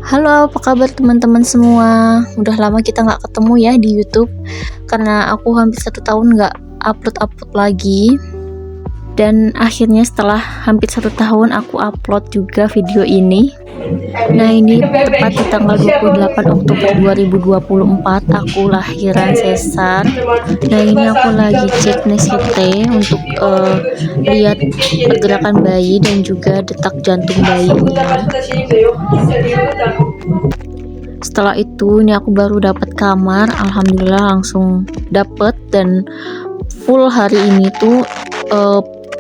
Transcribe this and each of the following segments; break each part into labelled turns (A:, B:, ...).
A: Halo, apa kabar teman-teman semua? Udah lama kita nggak ketemu ya di YouTube, karena aku hampir 1 tahun nggak upload lagi. Dan akhirnya setelah hampir 1 tahun aku upload juga video ini. Nah, ini tepat di tanggal 28 Oktober 2024 aku lahiran sesar. Nah, ini aku lagi cek Nesrite untuk lihat pergerakan bayi dan juga detak jantung bayinya. Setelah itu ini aku baru dapat kamar, alhamdulillah langsung dapet, dan full hari ini tuh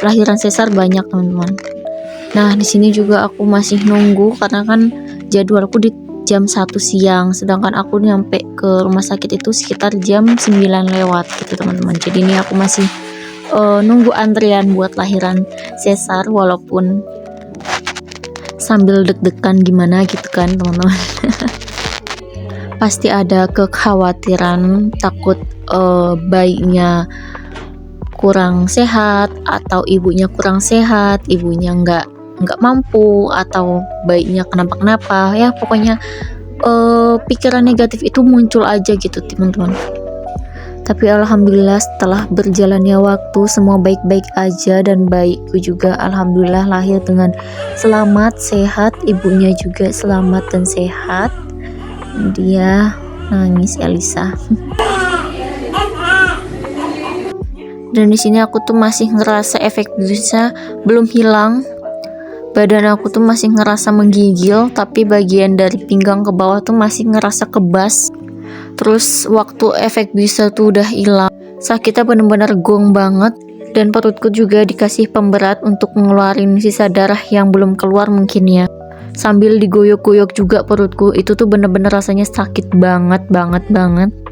A: lahiran sesar banyak teman-teman. Nah, di sini juga aku masih nunggu karena kan jadwalku di jam 1 siang, sedangkan aku nyampe ke rumah sakit itu sekitar jam 9 lewat gitu teman-teman. Jadi ini aku masih nunggu antrian buat lahiran sesar, walaupun sambil deg-degan gimana gitu kan teman-teman. Pasti ada kekhawatiran takut bayinya kurang sehat atau ibunya kurang sehat, ibunya nggak mampu atau bayinya kenapa-kenapa ya, pokoknya pikiran negatif itu muncul aja gitu teman-teman. Tapi alhamdulillah setelah berjalannya waktu semua baik-baik aja, dan bayiku juga alhamdulillah lahir dengan selamat sehat, ibunya juga selamat dan sehat. Dia nangis Elisa. Dan di sini aku tuh masih ngerasa efek biusnya belum hilang. Badan aku tuh masih ngerasa menggigil, tapi bagian dari pinggang ke bawah tuh masih ngerasa kebas. Terus waktu efek biusnya tuh udah hilang, sakitnya bener-bener gong banget, dan perutku juga dikasih pemberat untuk ngeluarin sisa darah yang belum keluar mungkin ya. Sambil digoyok-goyok juga perutku, itu tuh bener-bener rasanya sakit banget.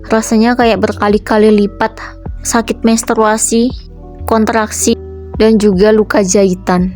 A: Rasanya kayak berkali-kali lipat sakit menstruasi, kontraksi, dan juga luka jahitan.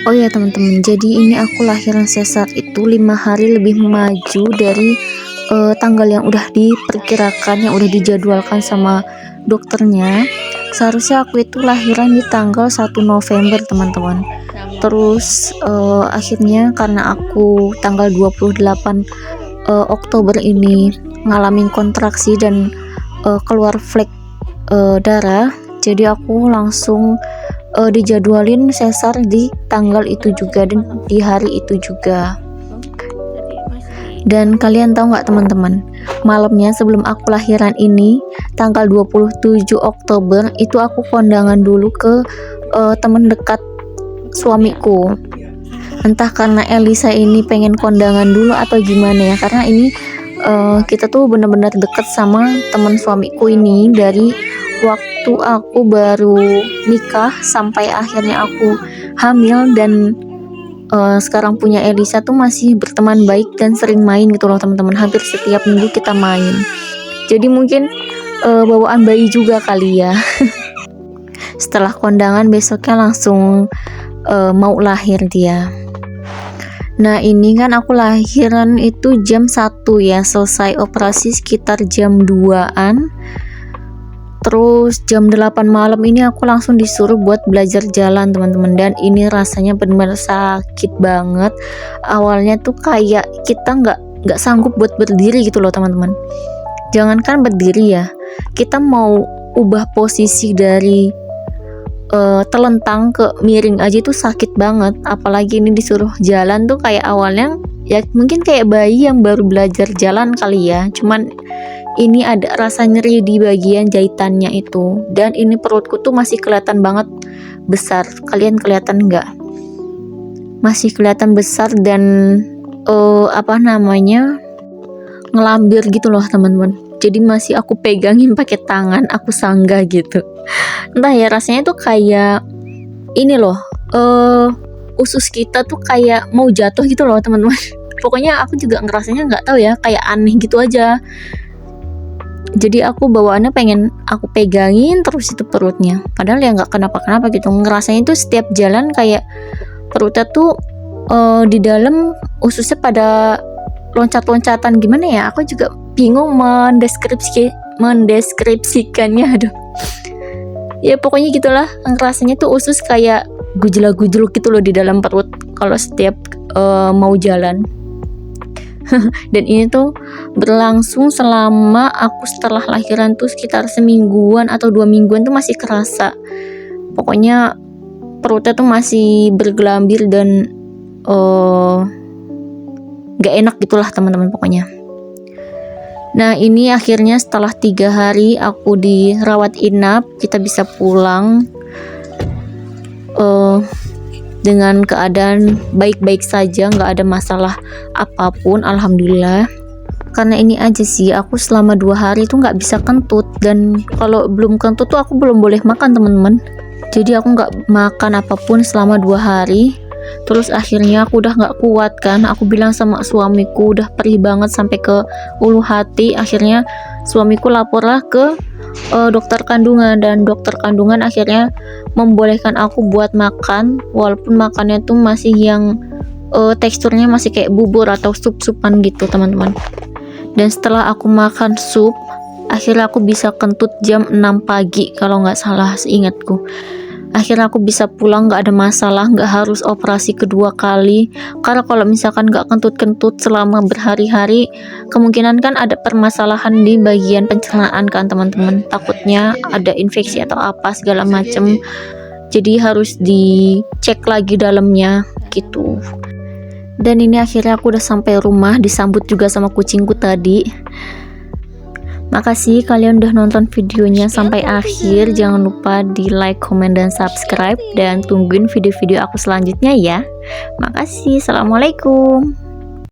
A: Oh ya teman-teman, jadi ini aku lahiran sesar itu 5 hari lebih maju dari tanggal yang udah diperkirakan, yang udah dijadwalkan sama dokternya. Seharusnya aku itu lahiran di tanggal 1 November teman-teman. Terus akhirnya karena aku tanggal 28 Oktober ini ngalamin kontraksi dan keluar flek darah, jadi aku langsung dijadwalin sesar di tanggal itu juga dan di hari itu juga. Dan kalian tahu nggak teman-teman, malamnya sebelum aku lahiran ini, tanggal 27 Oktober itu aku kondangan dulu ke teman dekat suamiku. Entah karena Elisa ini pengen kondangan dulu atau gimana ya, karena ini kita tuh bener-bener deket sama teman suamiku ini dari waktu aku baru nikah sampai akhirnya aku hamil, dan sekarang punya Elisa tuh masih berteman baik dan sering main gitu loh teman-teman. Hampir setiap minggu kita main, jadi mungkin bawaan bayi juga kali ya. Setelah kondangan besoknya langsung mau lahir dia. Nah, ini kan aku lahiran itu jam 1 ya, selesai operasi sekitar jam 2-an. Terus jam 8 malam ini aku langsung disuruh buat belajar jalan teman-teman, dan ini rasanya benar-benar sakit banget. Awalnya tuh kayak kita nggak sanggup buat berdiri gitu loh teman-teman. Jangankan berdiri ya, kita mau ubah posisi dari telentang ke miring aja tuh sakit banget. Apalagi ini disuruh jalan tuh kayak awalnya ya mungkin kayak bayi yang baru belajar jalan kali ya, cuman ini ada rasa nyeri di bagian jahitannya itu, dan ini perutku tuh masih kelihatan banget besar. Kalian kelihatan nggak? Masih kelihatan besar dan ngelambir gitu loh teman-teman. Jadi masih aku pegangin pakai tangan, aku sanggah gitu. Entah ya, rasanya tuh kayak ini loh, usus kita tuh kayak mau jatuh gitu loh teman-teman. Pokoknya aku juga ngerasanya nggak tahu ya, kayak aneh gitu aja. Jadi aku bawaannya pengen aku pegangin terus itu perutnya, padahal ya nggak kenapa-kenapa gitu. Ngerasanya itu setiap jalan kayak perutnya tuh di dalam ususnya pada loncat-loncatan, gimana ya, aku juga bingung mendeskripsikannya. Aduh, ya pokoknya gitulah, ngerasanya tuh usus kayak gujlak-gujluk gitu loh di dalam perut kalau setiap mau jalan. Dan ini tuh berlangsung selama aku setelah lahiran tuh sekitar semingguan atau 2 mingguan tuh masih kerasa. Pokoknya perutnya tuh masih bergelambir dan gak enak gitulah teman-teman pokoknya. Nah ini akhirnya setelah 3 hari aku dirawat inap, kita bisa pulang dengan keadaan baik-baik saja, nggak ada masalah apapun, alhamdulillah. Karena ini aja sih, aku selama 2 hari itu nggak bisa kentut, dan kalau belum kentut tuh aku belum boleh makan teman-teman. Jadi aku nggak makan apapun selama 2 hari. Terus akhirnya aku udah nggak kuat kan, aku bilang sama suamiku, udah perih banget sampai ke ulu hati. Akhirnya suamiku laporlah ke dokter kandungan, dan dokter kandungan akhirnya membolehkan aku buat makan, walaupun makannya tuh masih yang teksturnya masih kayak bubur atau sup-supan gitu teman-teman. Dan setelah aku makan sup, akhirnya aku bisa kentut jam 6 pagi kalau nggak salah seingatku. Akhirnya aku bisa pulang nggak ada masalah, nggak harus operasi kedua kali. Karena kalau misalkan nggak kentut-kentut selama berhari-hari, kemungkinan kan ada permasalahan di bagian pencernaan kan teman-teman. Takutnya ada infeksi atau apa segala macem. Jadi harus dicek lagi dalamnya gitu. Dan ini akhirnya aku udah sampai rumah, disambut juga sama kucingku tadi. Makasih kalian udah nonton videonya sampai akhir. Jangan lupa di like, comment, dan subscribe. Dan tungguin video-video aku selanjutnya ya. Makasih. Assalamualaikum.